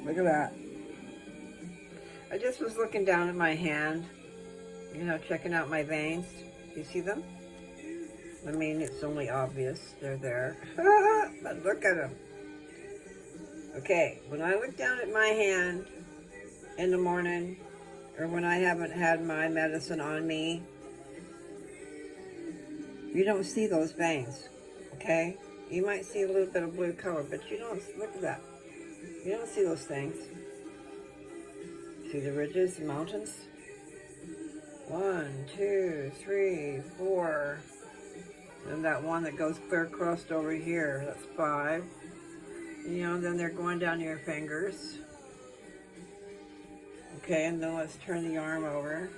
Look at that. I just was looking down at my hand, you know, checking out my veins. Do you see them? I mean, it's only obvious they're there. But look at them. Okay, when I look down at my hand in the morning, or when I haven't had my medicine on me, you don't see those veins, okay? You might see a little bit of blue color, but you don't, look at that. You don't see those things. See the ridges, the mountains? 1, 2, 3, 4. And that one that goes clear across over here, that's 5. You know, then they're going down your fingers. Okay, and then let's turn the arm over.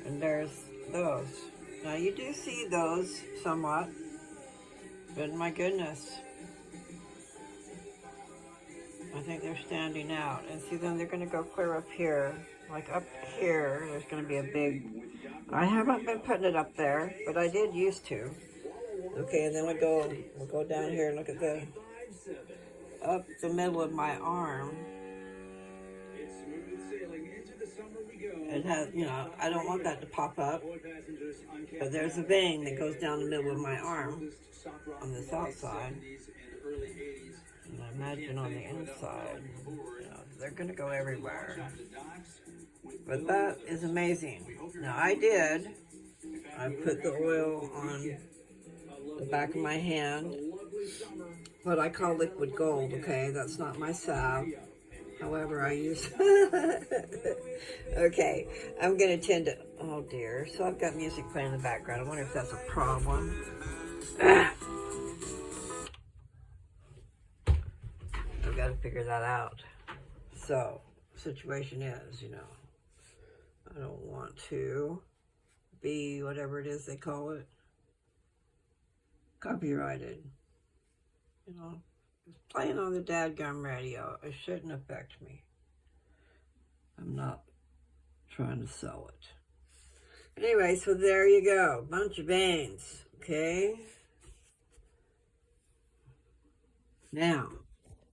And there's those. Now you do see those somewhat, but my goodness, I think they're standing out. And see, then they're going to go clear up here. Like up here, there's going to be a big, I haven't been putting it up there, but I did used to. Okay, and then we'll go down here and look at the, up the middle of my arm. It has, you know, I don't want that to pop up, but there's a vein that goes down the middle of my arm on this outside. And I imagine on the inside, you know, they're going to go everywhere. But that is amazing. Now I put the oil on the back of my hand, what I call liquid gold, okay? That's not my salve. However, I use, okay, I'm going to tend to, oh dear. So I've got music playing in the background. I wonder if that's a problem. I've got to figure that out. So, situation is, you know, I don't want to be whatever it is they call it, copyrighted. You know, it's playing on the dadgum radio. It shouldn't affect me. I'm not trying to sell it. Anyway, so there you go. Bunch of veins, okay? Now,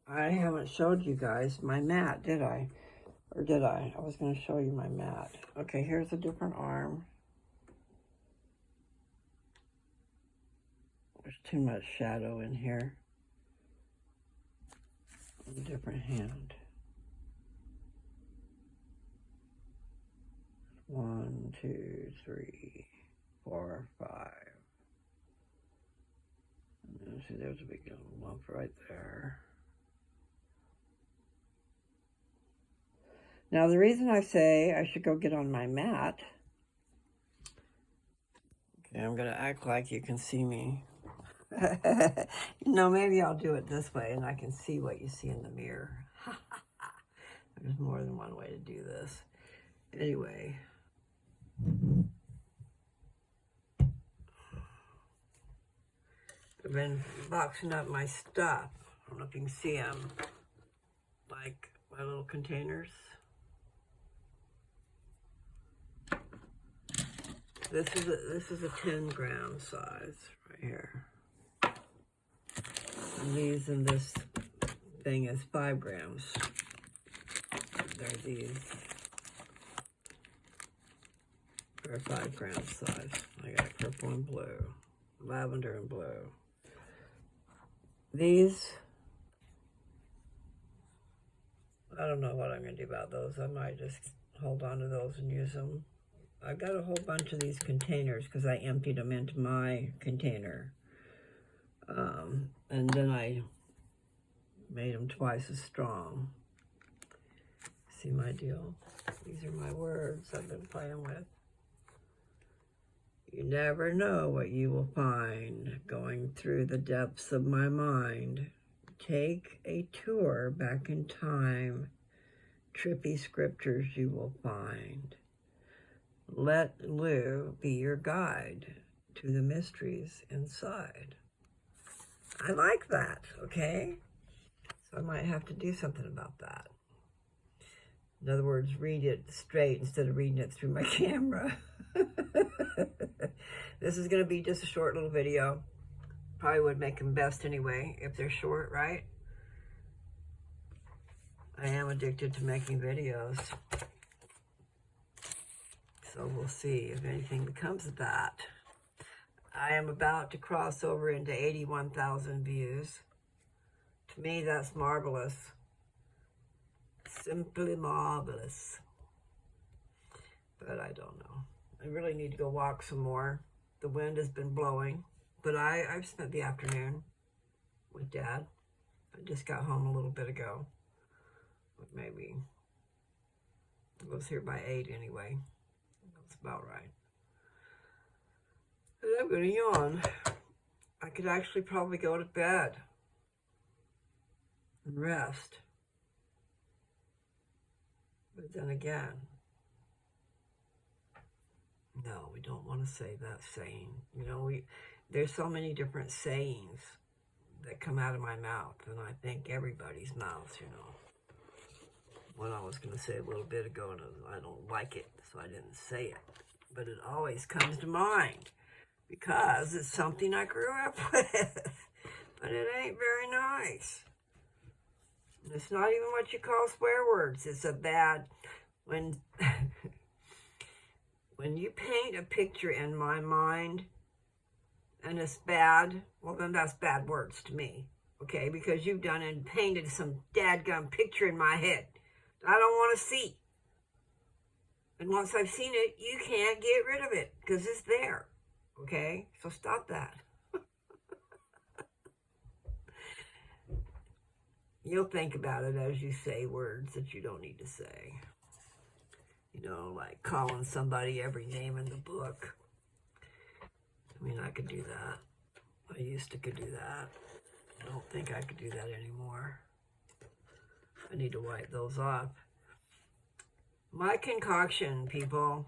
I haven't showed you guys my mat, did I? Or did I? I was going to show you my mat. Okay, here's a different arm. There's too much shadow in here. A different hand. 1, 2, 3, 4, 5. And see, there's a big lump right there. Now, the reason I say I should go get on my mat, okay, I'm going to act like you can see me. No, maybe I'll do it this way and I can see what you see in the mirror. There's more than one way to do this. Anyway. I've been boxing up my stuff. I don't know if you can see them. Like my little containers. This is a 10-gram size right here. And these and this thing is 5 grams. They're these. They're 5 gram size. I got purple and blue, lavender and blue. These, I don't know what I'm going to do about those. I might just hold on to those and use them. I've got a whole bunch of these containers because I emptied them into my container. And then I made them twice as strong. See my deal? These are my words I've been playing with. You never know what you will find going through the depths of my mind. Take a tour back in time. Trippy scriptures you will find. Let Lou be your guide to the mysteries inside. I like that, okay? So I might have to do something about that. In other words, read it straight instead of reading it through my camera. This is going to be just a short little video. Probably would make them best anyway, if they're short, right? I am addicted to making videos. So we'll see if anything becomes of that. I am about to cross over into 81,000 views. To me, that's marvelous. Simply marvelous. But I don't know. I really need to go walk some more. The wind has been blowing. But I've spent the afternoon with Dad. I just got home a little bit ago. But maybe I was here by 8 anyway. That's about right. But I'm going to yawn. I could actually probably go to bed and rest. But then again, no, we don't want to say that saying. You know, there's so many different sayings that come out of my mouth, and I think everybody's mouth, you know. What I was going to say a little bit ago, and I don't like it, so I didn't say it. But it always comes to mind, because it's something I grew up with. But it ain't very nice. It's not even what you call swear words. It's a bad, when you paint a picture in my mind and it's bad, well then that's bad words to me, okay? Because you've done and painted some dadgum picture in my head that I don't want to see. And once I've seen it, you can't get rid of it because it's there, okay? So stop that. You'll think about it as you say words that you don't need to say. You know, like calling somebody every name in the book. I mean, I could do that. I used to could do that. I don't think I could do that anymore. I need to wipe those off. My concoction, people,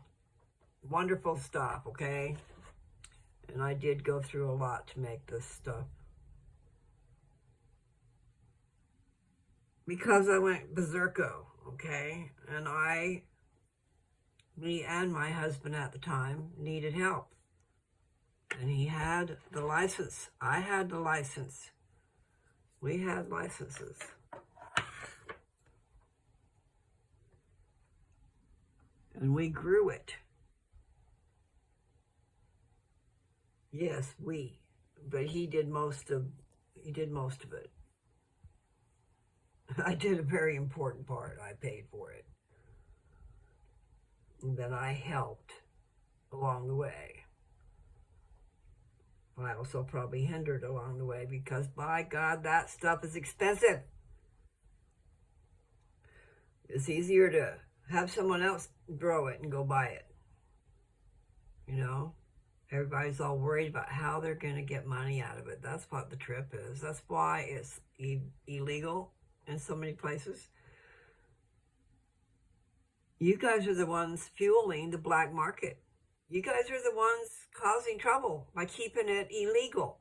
wonderful stuff, okay? And I did go through a lot to make this stuff. Because I went berserko, okay? And me and my husband at the time needed help. And he had the license. I had the license. We had licenses. And we grew it. Yes, we. But he did most of it. I did a very important part. I paid for it. And then I helped along the way. I also probably hindered along the way because, by God, that stuff is expensive. It's easier to have someone else grow it and go buy it. You know? Everybody's all worried about how they're going to get money out of it. That's what the trip is. That's why it's illegal in so many places. You guys are the ones fueling the black market. You guys are the ones causing trouble by keeping it illegal,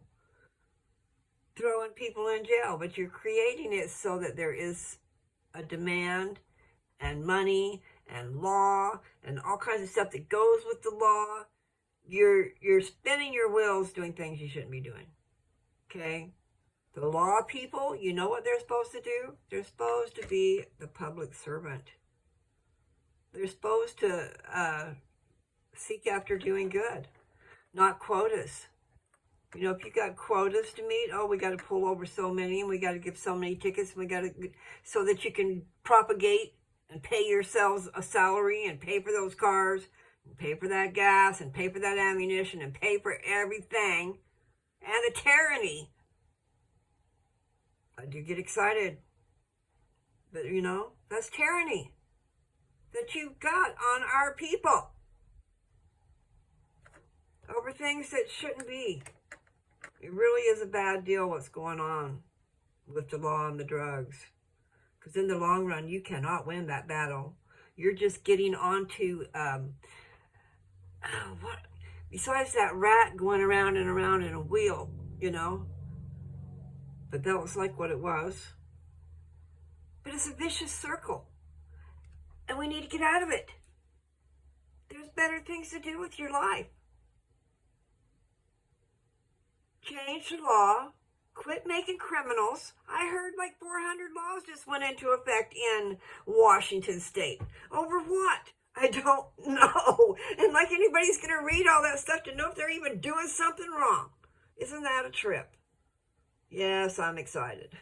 throwing people in jail. But you're creating it so that there is a demand and money and law and all kinds of stuff that goes with the law. You're spinning your wheels doing things you shouldn't be doing. Okay? The law people, you know what they're supposed to do? They're supposed to be the public servant. They're supposed to seek after doing good, not quotas. You know, if you got quotas to meet, oh, we got to pull over so many, and we got to give so many tickets, and we got to, so that you can propagate and pay yourselves a salary and pay for those cars, and pay for that gas, and pay for that ammunition, and pay for everything, and the tyranny. I do get excited, but you know, that's tyranny that you've got on our people over things that shouldn't be. It really is a bad deal what's going on with the law and the drugs. Because in the long run, you cannot win that battle. You're just getting onto, what? Besides that rat going around and around in a wheel, you know. But that was like what it was. But it's a vicious circle. And we need to get out of it. There's better things to do with your life. Change the law quit making criminals. I heard like 400 laws just went into effect in Washington State. Over what? I don't know. And like anybody's going to read all that stuff to know if they're even doing something wrong. Isn't that a trip? Yes, I'm excited.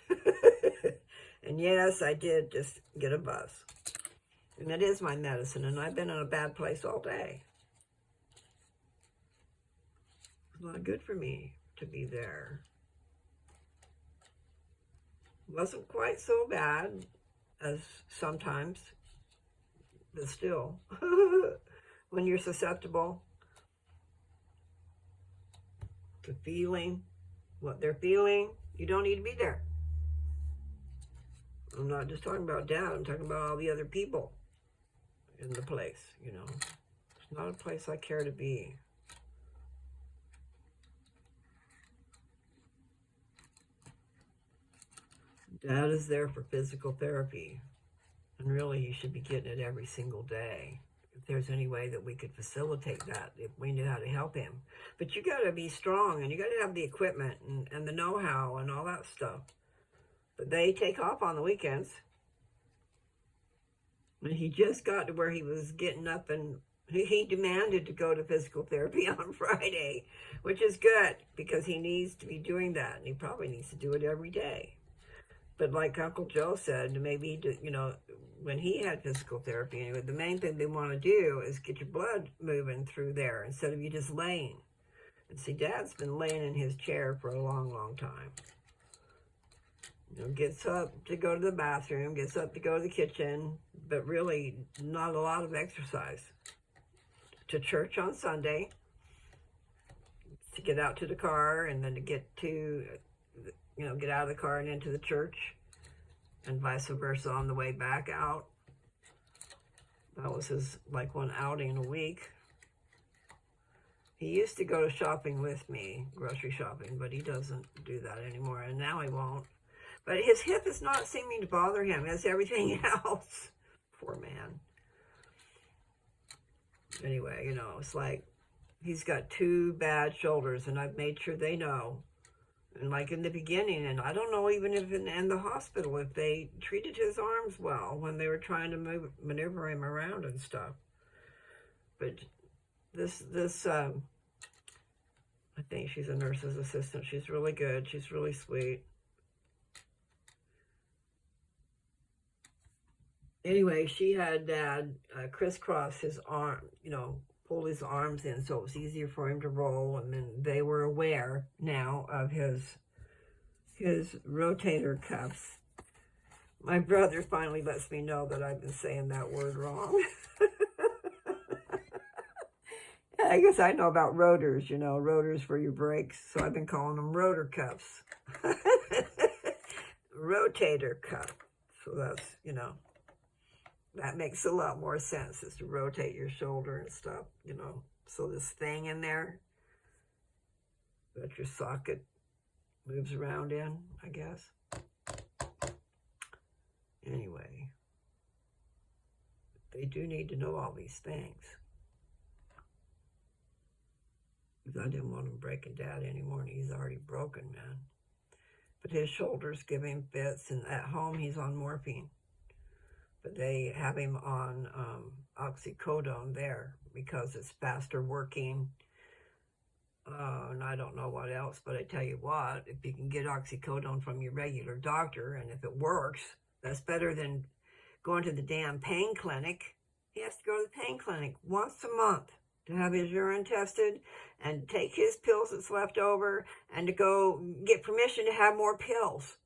And yes, I did just get a buzz. And it is my medicine, and I've been in a bad place all day. It's not good for me to be there. Wasn't quite so bad as sometimes, but still, when you're susceptible to feeling what they're feeling, you don't need to be there. I'm not just talking about Dad, I'm talking about all the other people in the place, you know. It's not a place I care to be. Dad is there for physical therapy, and really he should be getting it every single day. If there's any way that we could facilitate that, if we knew how to help him. But you got to be strong, and you got to have the equipment and the know-how and all that stuff. But they take off on the weekends. And he just got to where he was getting up, and he demanded to go to physical therapy on Friday, which is good because he needs to be doing that, and he probably needs to do it every day. But like Uncle Joe said, maybe, you know, when he had physical therapy, anyway, the main thing they want to do is get your blood moving through there instead of you just laying. And see, Dad's been laying in his chair for a long, long time. You know, gets up to go to the bathroom, gets up to go to the kitchen, but really not a lot of exercise. To church on Sunday, to get out to the car, and then to get to, you know, get out of the car and into the church, and vice versa on the way back out. That was his, like, one outing a week. He used to go to shopping with me, grocery shopping, but he doesn't do that anymore, and now he won't. But his hip is not seeming to bother him as everything else. Poor man. Anyway, you know, it's like he's got 2 bad shoulders, and I've made sure they know. And like in the beginning, and I don't know even if in the hospital, if they treated his arms well when they were trying to maneuver him around and stuff. But this I think she's a nurse's assistant. She's really good. She's really sweet. Anyway, she had Dad crisscross his arm, you know, pull his arms in so it was easier for him to roll. And then they were aware now of his rotator cuffs. My brother finally lets me know that I've been saying that word wrong. I guess I know about rotors, you know, rotors for your brakes. So I've been calling them rotor cuffs. Rotator cuff. So that's, you know, that makes a lot more sense, is to rotate your shoulder and stuff, you know. So this thing in there that your socket moves around in, I guess. Anyway, they do need to know all these things. Because I didn't want him breaking Dad anymore, and he's already broken, man. But his shoulders give him fits, and at home he's on morphine. But they have him on oxycodone there because it's faster working. And I don't know what else, but I tell you what, if you can get oxycodone from your regular doctor, and if it works, that's better than going to the damn pain clinic. He has to go to the pain clinic once a month to have his urine tested and take his pills that's left over and to go get permission to have more pills.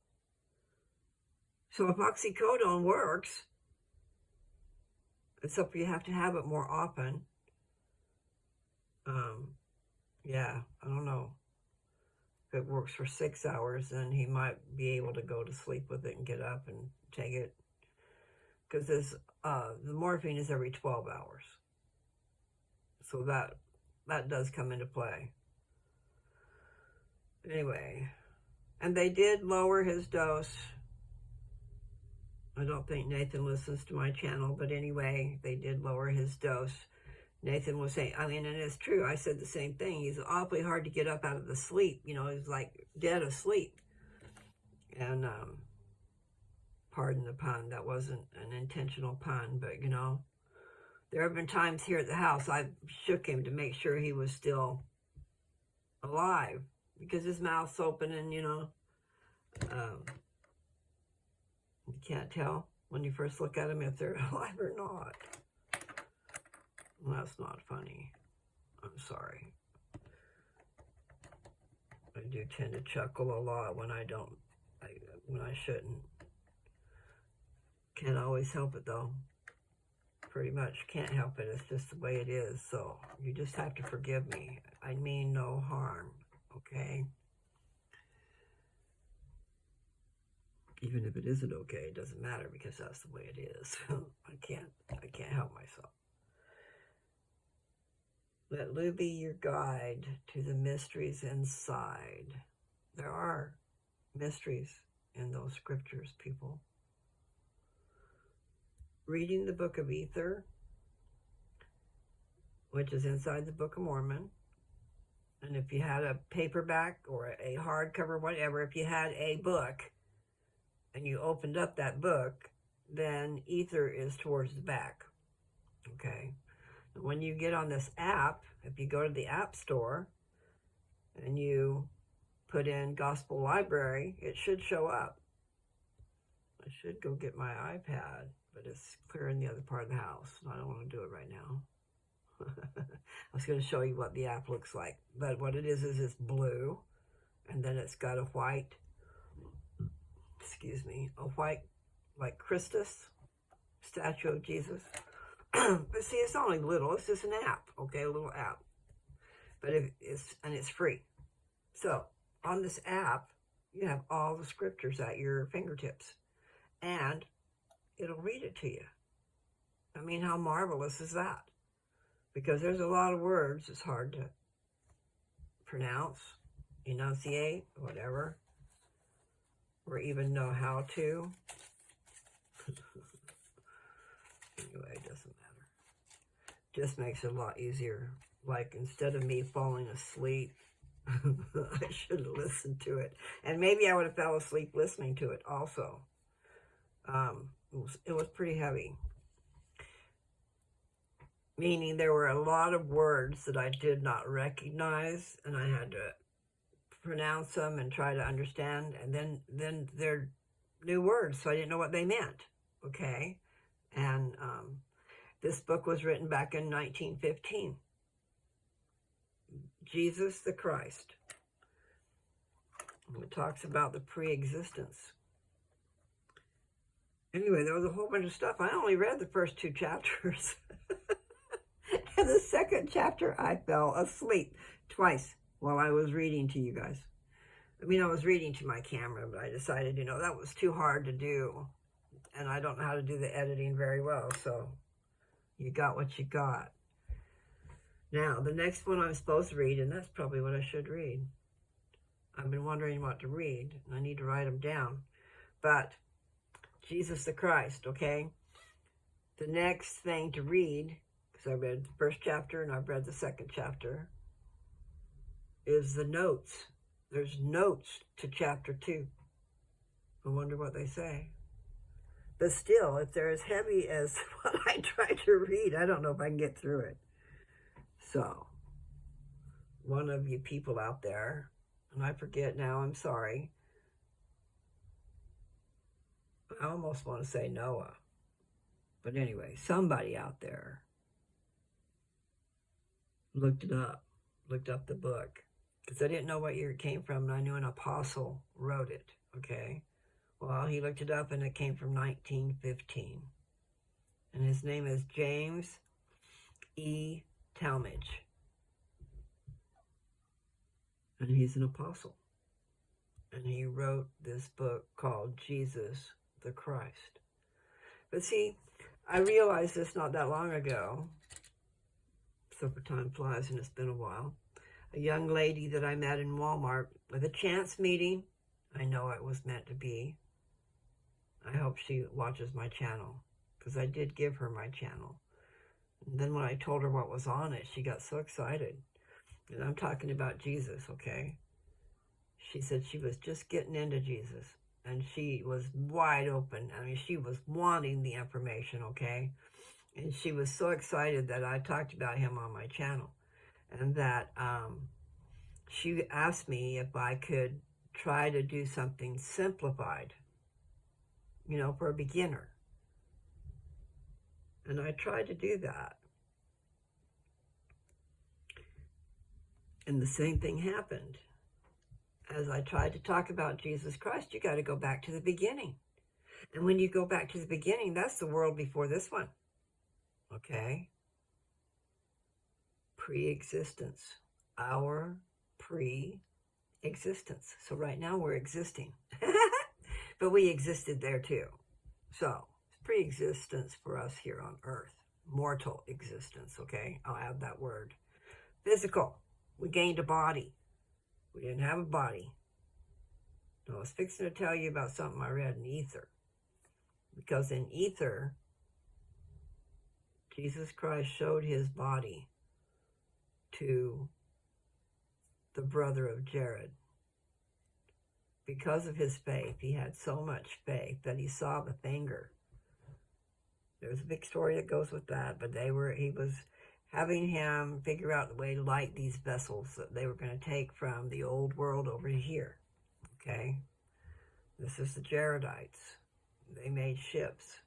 So if oxycodone works, except you have to have it more often. Yeah, I don't know. If it works for 6 hours, then he might be able to go to sleep with it and get up and take it. Because this, the morphine is every 12 hours. So that does come into play. Anyway, and they did lower his dose. I don't think Nathan listens to my channel, but anyway, they did lower his dose. Nathan was saying, I mean, and it's true, I said the same thing. He's awfully hard to get up out of the sleep. You know, he's like dead asleep. And, pardon the pun, that wasn't an intentional pun, but, you know, there have been times here at the house I shook him to make sure he was still alive, because his mouth's open and, you know, you can't tell when you first look at them if they're alive or not. Well, that's not funny. I'm sorry. I do tend to chuckle a lot when I shouldn't. Can't always help it though. Pretty much can't help it. It's just the way it is. So you just have to forgive me. I mean no harm, okay? Even if it isn't okay, it doesn't matter because that's the way it is. I can't help myself. Let Lou be your guide to the mysteries inside. There are mysteries in those scriptures, people. Reading the Book of Ether, which is inside the Book of Mormon. And if you had a paperback or a hardcover, whatever, if you had a book and you opened up that book, then Ether is towards the back, okay? When you get on this app, if you go to the App Store and you put in Gospel Library, it should show up. I should go get my iPad, but it's clear in the other part of the house. I don't want to do it right now. I was going to show you what the app looks like, but what it is it's blue, and then it's got a white, like Christus, statue of Jesus. But see, it's only little. It's just an app, okay, a little app. But it's free. So on this app, you have all the scriptures at your fingertips, and it'll read it to you. I mean, how marvelous is that? Because there's a lot of words it's hard to pronounce, enunciate, whatever, or even know how to. Anyway, it doesn't matter. Just makes it a lot easier. Like, instead of me falling asleep, I should have listened to it. And maybe I would have fell asleep listening to it also. It was pretty heavy. Meaning there were a lot of words that I did not recognize, and I had to pronounce them and try to understand. And then they're new words, so I didn't know what they meant. Okay? And this book was written back in 1915. Jesus the Christ. It talks about the pre-existence. Anyway, there was a whole bunch of stuff. I only read the first 2 chapters. And the second chapter, I fell asleep twice while I was reading to you guys. I mean, I was reading to my camera, but I decided, that was too hard to do. And I don't know how to do the editing very well, so you got what you got. Now, the next one I'm supposed to read, and that's probably what I should read. I've been wondering what to read, and I need to write them down. But Jesus the Christ, okay? The next thing to read, because I read the first chapter and I've read the second chapter, is the notes. There's notes to chapter 2. I wonder what they say. But still, if they're as heavy as what I tried to read, I don't know if I can get through it. So, one of you people out there, and I forget now, I'm sorry. I almost want to say Noah. But anyway, somebody out there looked up the book. Because I didn't know what year it came from, and I knew an apostle wrote it, okay? Well, he looked it up, and it came from 1915. And his name is James E. Talmage. And he's an apostle. And he wrote this book called Jesus the Christ. But see, I realized this not that long ago. Supper time flies, and it's been a while. A young lady that I met in Walmart with a chance meeting. I know it was meant to be. I hope she watches my channel, because I did give her my channel. And then when I told her what was on it, she got so excited. And I'm talking about Jesus, okay? She said she was just getting into Jesus. and she was wide open. I mean, she was wanting the information, okay? And she was so excited that I talked about him on my channel, and that she asked me if I could try to do something simplified, you know, for a beginner. And I tried to do that. And the same thing happened. As I tried to talk about Jesus Christ, you got to go back to the beginning. And when you go back to the beginning, that's the world before this one. Okay? Pre-existence. Our pre-existence. So right now we're existing. But we existed there too. So it's pre-existence for us here on earth. Mortal existence, okay? I'll add that word. Physical. We gained a body. We didn't have a body. I was fixing to tell you about something I read in Ether. Because in Ether, Jesus Christ showed his body to the brother of Jared. Because of his faith, he had so much faith that he saw the finger. There's a big story that goes with that, but he was having him figure out the way to light these vessels that they were going to take from the old world over to here. Okay? This is the Jaredites. They made ships.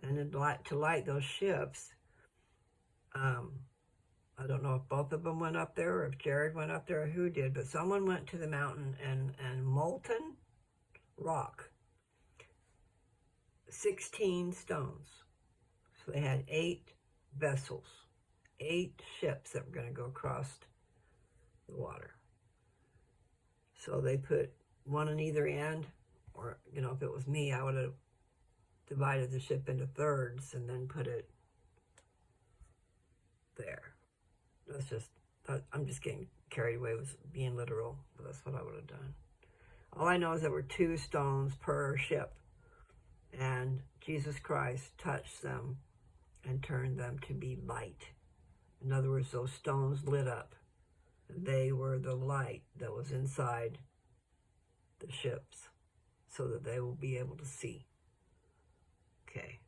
And to light those ships, I don't know if both of them went up there or if Jared went up there or who did, but someone went to the mountain and molten rock, 16 stones. So they had 8 vessels, 8 ships that were going to go across the water. So they put one on either end, or, you know, if it was me, I would have divided the ship into thirds and then put it there. That's just, I'm just getting carried away with being literal, but that's what I would have done. All I know is there were 2 stones per ship, and Jesus Christ touched them and turned them to be light. In other words, those stones lit up. They were the light that was inside the ships, so that they will be able to see. Okay,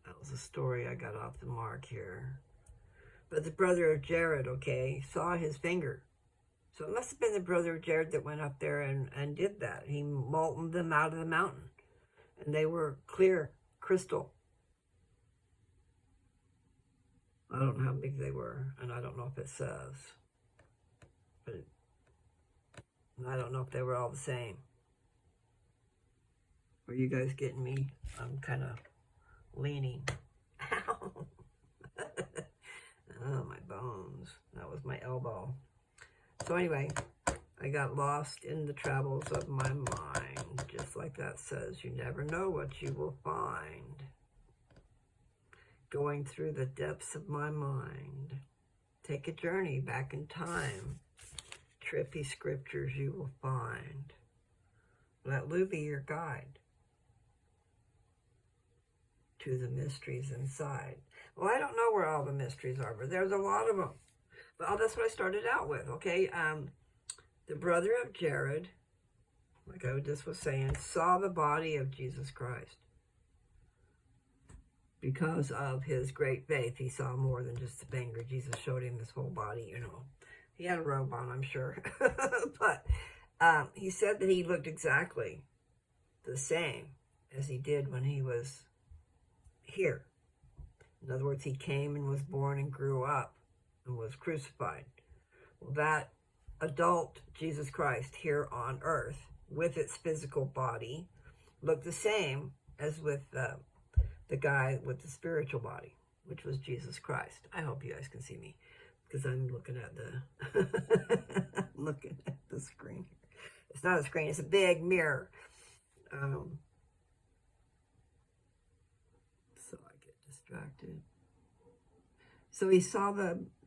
that was a story I got off the mark here. But the brother of Jared, okay, saw his finger. So it must have been the brother of Jared that went up there and did that. He molten them out of the mountain. And they were clear, crystal. I don't know how big they were, and I don't know if it says. But I don't know if they were all the same. Are you guys getting me? I'm kind of leaning. Ow! Oh, my bones. That was my elbow. So anyway, I got lost in the travels of my mind. Just like that says, you never know what you will find. Going through the depths of my mind. Take a journey back in time. Trippy scriptures you will find. Let Lou be your guide to the mysteries inside. Well, I don't know where all the mysteries are, but there's a lot of them. Well, that's what I started out with, okay? The brother of Jared, like I just was saying, saw the body of Jesus Christ. Because of his great faith, he saw more than just the finger. Jesus showed him his whole body, you know. He had a robe on, I'm sure. But he said that he looked exactly the same as he did when he was here. In other words, he came and was born and grew up and was crucified. Well, that adult Jesus Christ here on earth with its physical body looked the same as with the guy with the spiritual body, which was Jesus Christ. I hope you guys can see me because I'm looking at the looking at the screen. It's not a screen, it's a big mirror. So I get distracted. So he saw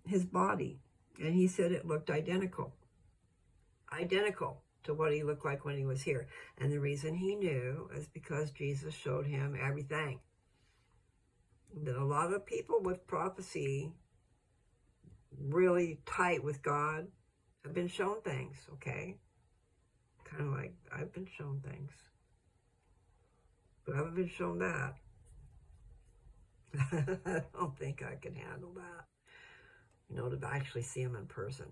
his body, and he said it looked identical. Identical to what he looked like when he was here. And the reason he knew is because Jesus showed him everything. That a lot of people with prophecy, really tight with God, have been shown things, okay? Kind of like I've been shown things. I haven't been shown that. I don't think I can handle that. You know, to actually see him in person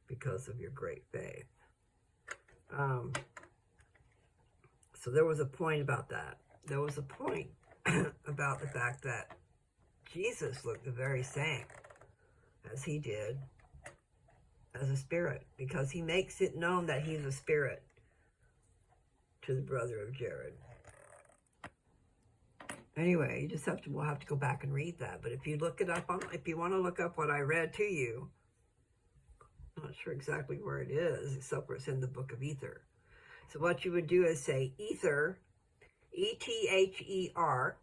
because of your great faith. So there was a point about that. There was a point about the fact that Jesus looked the very same as he did as a spirit, because he makes it known that he's a spirit to the brother of Jared. Anyway, you just we'll have to go back and read that. But if you look it up, if you want to look up what I read to you, I'm not sure exactly where it is, except for it's in the book of Ether. So what you would do is say Ether, E-T-H-E-R.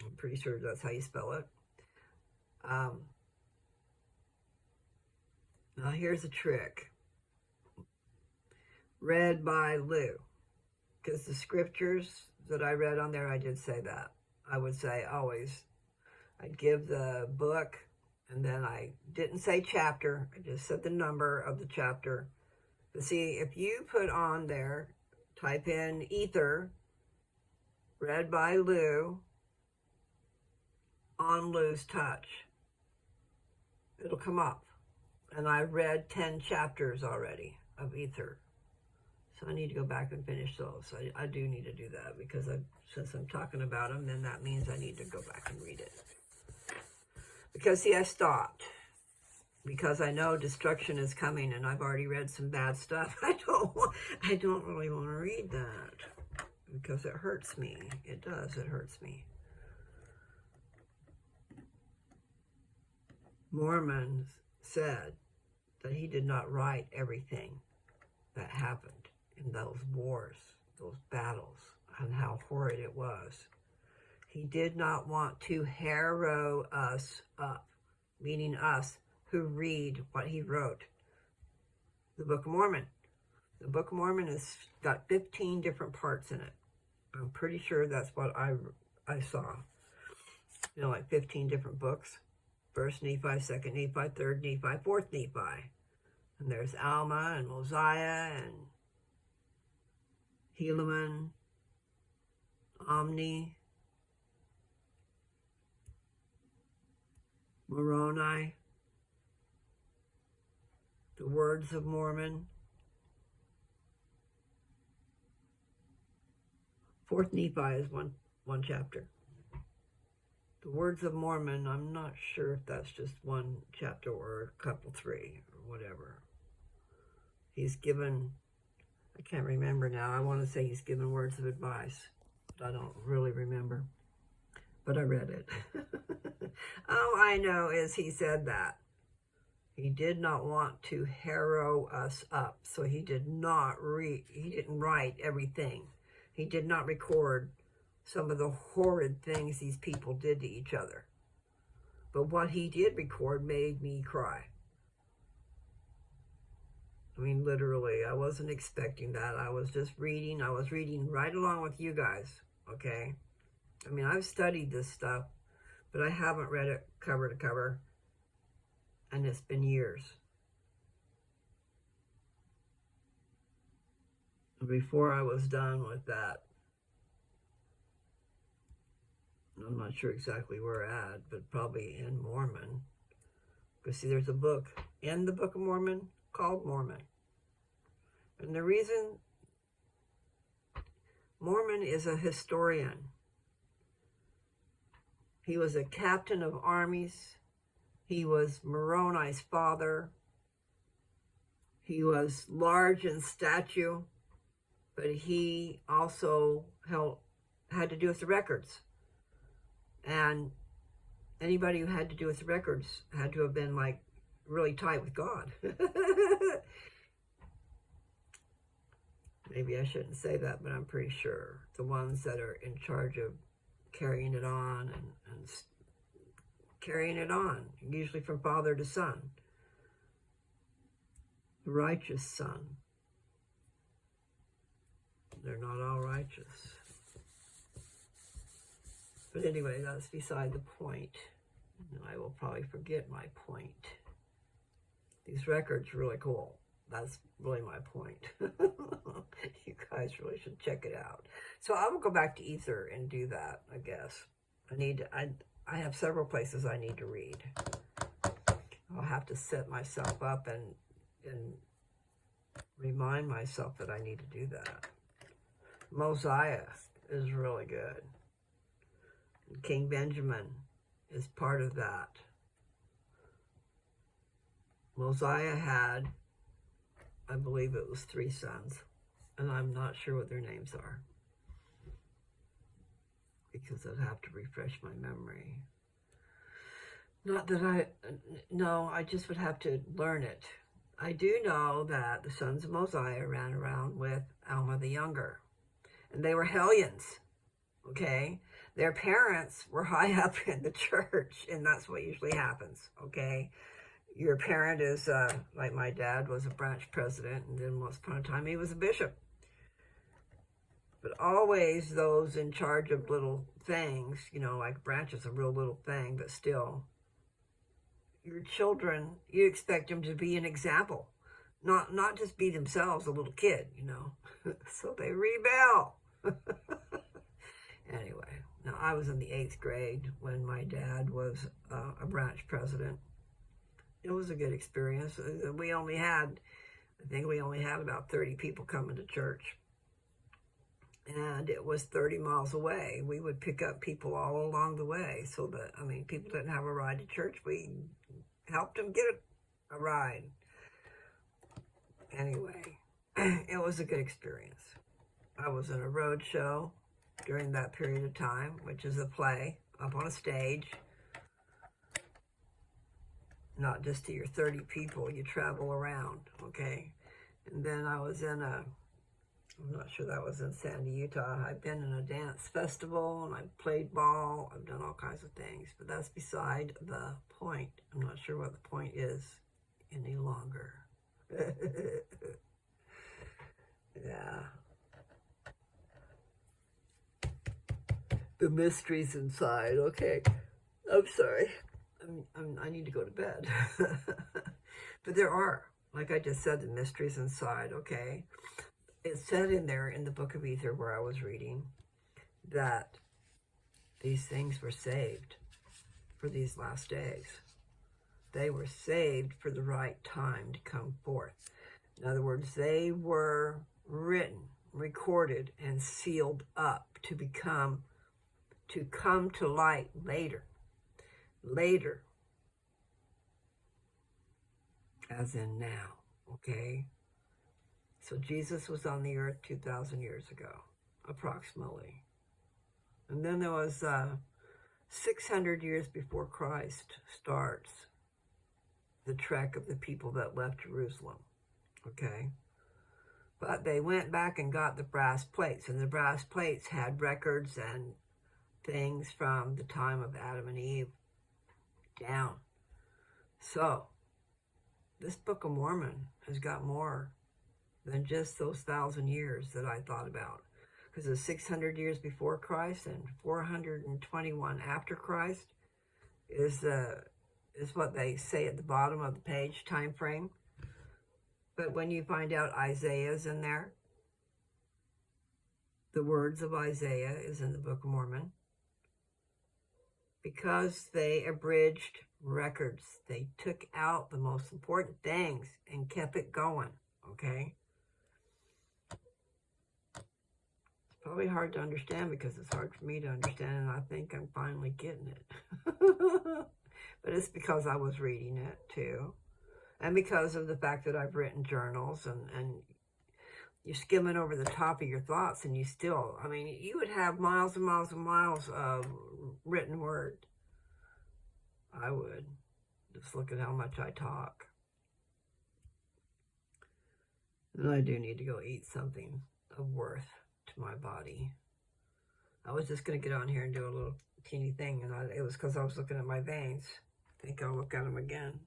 I'm pretty sure that's how you spell it. Now here's a trick. Read by Lou. Because the scriptures that I read on there, I did say that. I would say always, I'd give the book, and then I didn't say chapter. I just said the number of the chapter. But see, if you put on there, type in Ether, read by Lou, on Lou's Touch, it'll come up. And I read 10 chapters already of Ether. So I need to go back and finish those. I do need to do that, because since I'm talking about them, then that means I need to go back and read it. Because, see, I stopped. Because I know destruction is coming, and I've already read some bad stuff. I don't really want to read that, because it hurts me. It does. It hurts me. Mormon said that he did not write everything that happened in those wars, those battles, and how horrid it was. He did not want to harrow us up, meaning us who read what he wrote. The Book of Mormon. The Book of Mormon has got 15 different parts in it. I'm pretty sure that's what I saw. You know, like 15 different books. First Nephi, second Nephi, third Nephi, fourth Nephi. And there's Alma and Mosiah and Helaman, Omni, Moroni, the Words of Mormon. Fourth Nephi is one chapter. The Words of Mormon, I'm not sure if that's just one chapter or a couple, three, or whatever. He's given, I can't remember now. I want to say he's given words of advice, but I don't really remember. But I read it. All I know is he said that. He did not want to harrow us up. So he didn't write everything. He did not record some of the horrid things these people did to each other. But what he did record made me cry. I mean, literally, I wasn't expecting that. I was just reading. I was reading right along with you guys, okay? I mean, I've studied this stuff, but I haven't read it cover to cover, and it's been years. Before I was done with that, I'm not sure exactly where at, but probably in Mormon. Because see, there's a book in the Book of Mormon called Mormon. And the reason, Mormon is a historian. He was a captain of armies. He was Moroni's father. He was large in stature, but he also had to do with the records. And anybody who had to do with the records had to have been like really tight with God. Maybe I shouldn't say that, but I'm pretty sure the ones that are in charge of carrying it on and carrying it on, usually from father to son, the righteous son. They're not all righteous. But anyway, that's beside the point. And I will probably forget my point. These records are really cool. That's really my point. You guys really should check it out. So I will go back to Ether and do that, I guess. I have several places I need to read. I'll have to set myself up and remind myself that I need to do that. Mosiah is really good. King Benjamin is part of that. Mosiah had, I believe it was 3 sons, and I'm not sure what their names are, because I'd have to refresh my memory. Not that no, I just would have to learn it. I do know that the sons of Mosiah ran around with Alma the Younger, and they were hellions, okay? Their parents were high up in the church, and that's what usually happens, okay? Your parent is, like my dad was a branch president, and then once upon a time he was a bishop. But always those in charge of little things, you know, like branch is a real little thing, but still, your children, you expect them to be an example, not just be themselves a little kid, you know. So they rebel. Anyway, now I was in the 8th grade when my dad was a branch president. It was a good experience. I think we only had about 30 people coming to church. And it was 30 miles away. We would pick up people all along the way. So that, I mean, people didn't have a ride to church. We helped them get a ride. Anyway, it was a good experience. I was in a road show during that period of time, which is a play up on a stage. Not just to your 30 people, you travel around, okay? And then I was in I'm not sure that was in Sandy, Utah. I've been in a dance festival, and I've played ball. I've done all kinds of things, but that's beside the point. I'm not sure what the point is any longer. Yeah. The mysteries inside. Okay. I'm sorry. I need to go to bed. But there are, like I just said, the mysteries inside, okay? It said in there in the book of Ether where I was reading that these things were saved for these last days. They were saved for the right time to come forth. In other words, they were written, recorded, and sealed up to come to light later. Later, as in now, okay? So Jesus was on the earth 2,000 years ago, approximately. And then there was 600 years before Christ starts the trek of the people that left Jerusalem, okay? But they went back and got the brass plates, and the brass plates had records and things from the time of Adam and Eve down. So, this Book of Mormon has got more than just those 1,000 years that I thought about. Because it's 600 years before Christ and 421 after Christ is what they say at the bottom of the page, time frame. But when you find out Isaiah's in there, the words of Isaiah is in the Book of Mormon. Because they abridged records. They took out the most important things and kept it going, okay? It's probably hard to understand because it's hard for me to understand, and I think I'm finally getting it. But it's because I was reading it, too. And because of the fact that I've written journals, and you're skimming over the top of your thoughts, and you still, I mean, you would have miles and miles and miles of written word. I would. Just look at how much I talk. And I do need to go eat something of worth to my body. I was just going to get on here and do a little teeny thing, and it was because I was looking at my veins. I think I'll look at them again.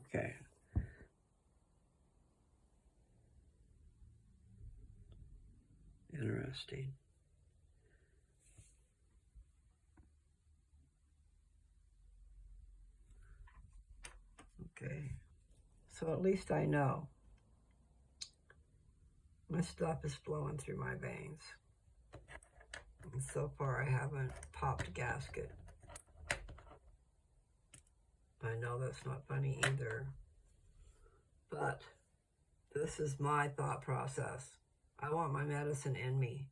Okay. Interesting. Okay. So at least I know my stuff is flowing through my veins. And so far I haven't popped a gasket. I know that's not funny either. But this is my thought process. I want my medicine in me.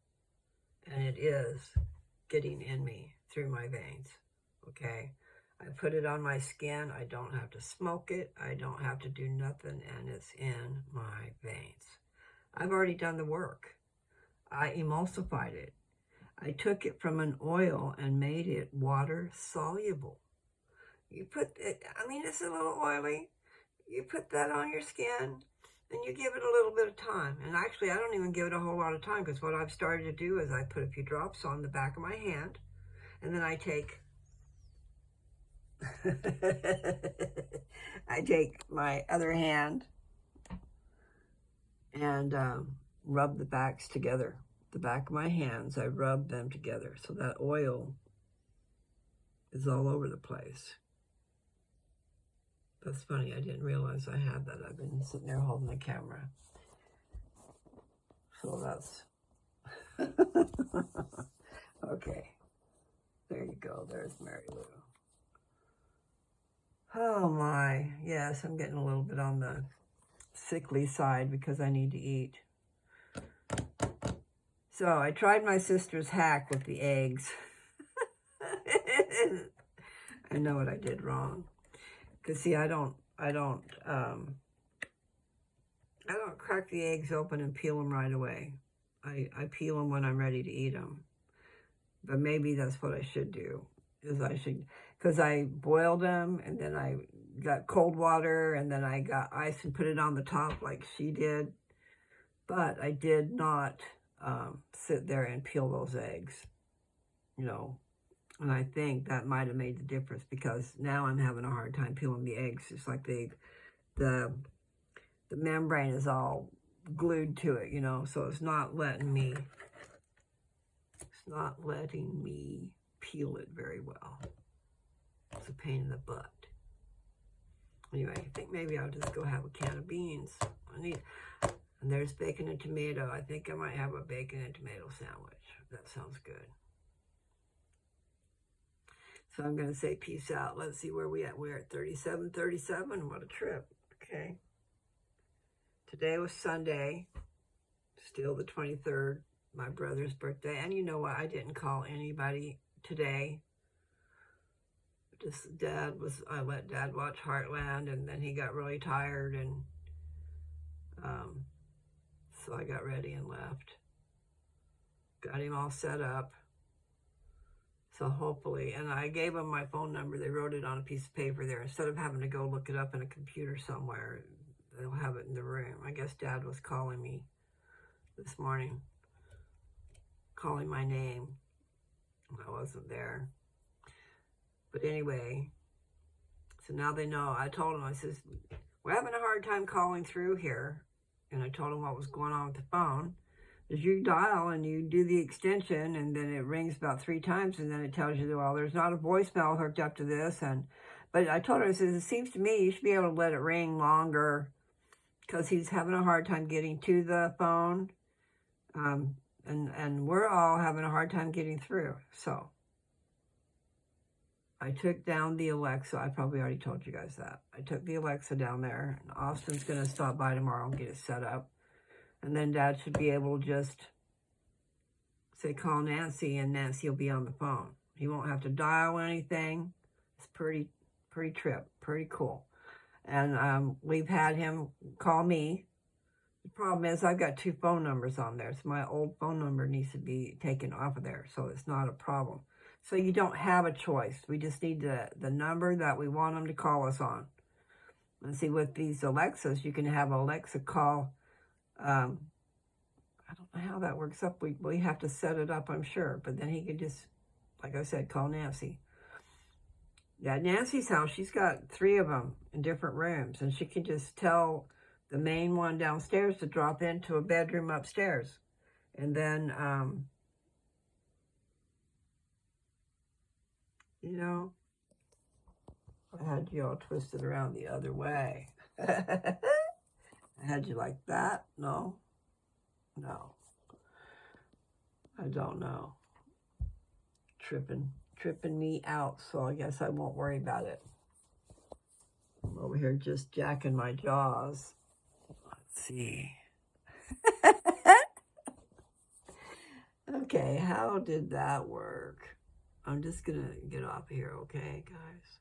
And it is getting in me through my veins. Okay? I put it on my skin. I don't have to smoke it. I don't have to do nothing. And it's in my veins. I've already done the work. I emulsified it. I took it from an oil and made it water soluble. You put it, I mean, it's a little oily. You put that on your skin and you give it a little bit of time. And actually, I don't even give it a whole lot of time, because what I've started to do is I put a few drops on the back of my hand, and then I take I take my other hand and rub the backs together. The back of my hands, I rub them together so that oil is all over the place. That's funny, I didn't realize I had that. I've been sitting there holding the camera. So that's... Okay. There you go. There's Mary Lou. Oh my. Yes, I'm getting a little bit on the sickly side because I need to eat. So I tried my sister's hack with the eggs. I know what I did wrong. Because see, I don't crack the eggs open and peel them right away. I peel them when I'm ready to eat them. But maybe that's what I should do. Because I boiled them, and then I got cold water, and then I got ice and put it on the top like she did. But I did not sit there and peel those eggs, you know. And I think that might have made the difference, because now I'm having a hard time peeling the eggs. It's like the membrane is all glued to it, you know, so it's not letting me peel it very well. It's a pain in the butt. Anyway, I think maybe I'll just go have a can of beans. And there's bacon and tomato. I think I might have a bacon and tomato sandwich. That sounds good. So I'm going to say peace out. Let's see where we at. We're at 37:37. What a trip. Okay. Today was Sunday, still the 23rd, my brother's birthday. And you know what? I didn't call anybody today. Just I let Dad watch Heartland, and then he got really tired, and so I got ready and left. Got him all set up. So hopefully, and I gave them my phone number. They wrote it on a piece of paper there. Instead of having to go look it up in a computer somewhere, they'll have it in the room. I guess Dad was calling me this morning, calling my name. I wasn't there. But anyway, so now they know. I told them, I says, we're having a hard time calling through here. And I told them what was going on with the phone. Is you dial and you do the extension, and then it rings about 3 times, and then it tells you, well, there's not a voicemail hooked up to this. But I told her, I says, it seems to me you should be able to let it ring longer, because he's having a hard time getting to the phone. And we're all having a hard time getting through. So I took down the Alexa. I probably already told you guys that. I took the Alexa down there. And Austin's going to stop by tomorrow and get it set up. And then Dad should be able to just say, call Nancy, and Nancy will be on the phone. He won't have to dial anything. It's pretty cool. And we've had him call me. The problem is I've got 2 phone numbers on there. So my old phone number needs to be taken off of there. So it's not a problem. So you don't have a choice. We just need the number that we want them to call us on. And see, with these Alexas, you can have Alexa call. I don't know how that works up. We have to set it up, I'm sure. But then he could just, like I said, call Nancy. Yeah, Nancy's house, she's got 3 of them in different rooms. And she can just tell the main one downstairs to drop into a bedroom upstairs. And then, you know, I had you all twisted around the other way. How'd you like that? No? No. I don't know. Tripping me out, so I guess I won't worry about it. I'm over here just jacking my jaws. Let's see. Okay, how did that work? I'm just gonna get off here, okay, guys?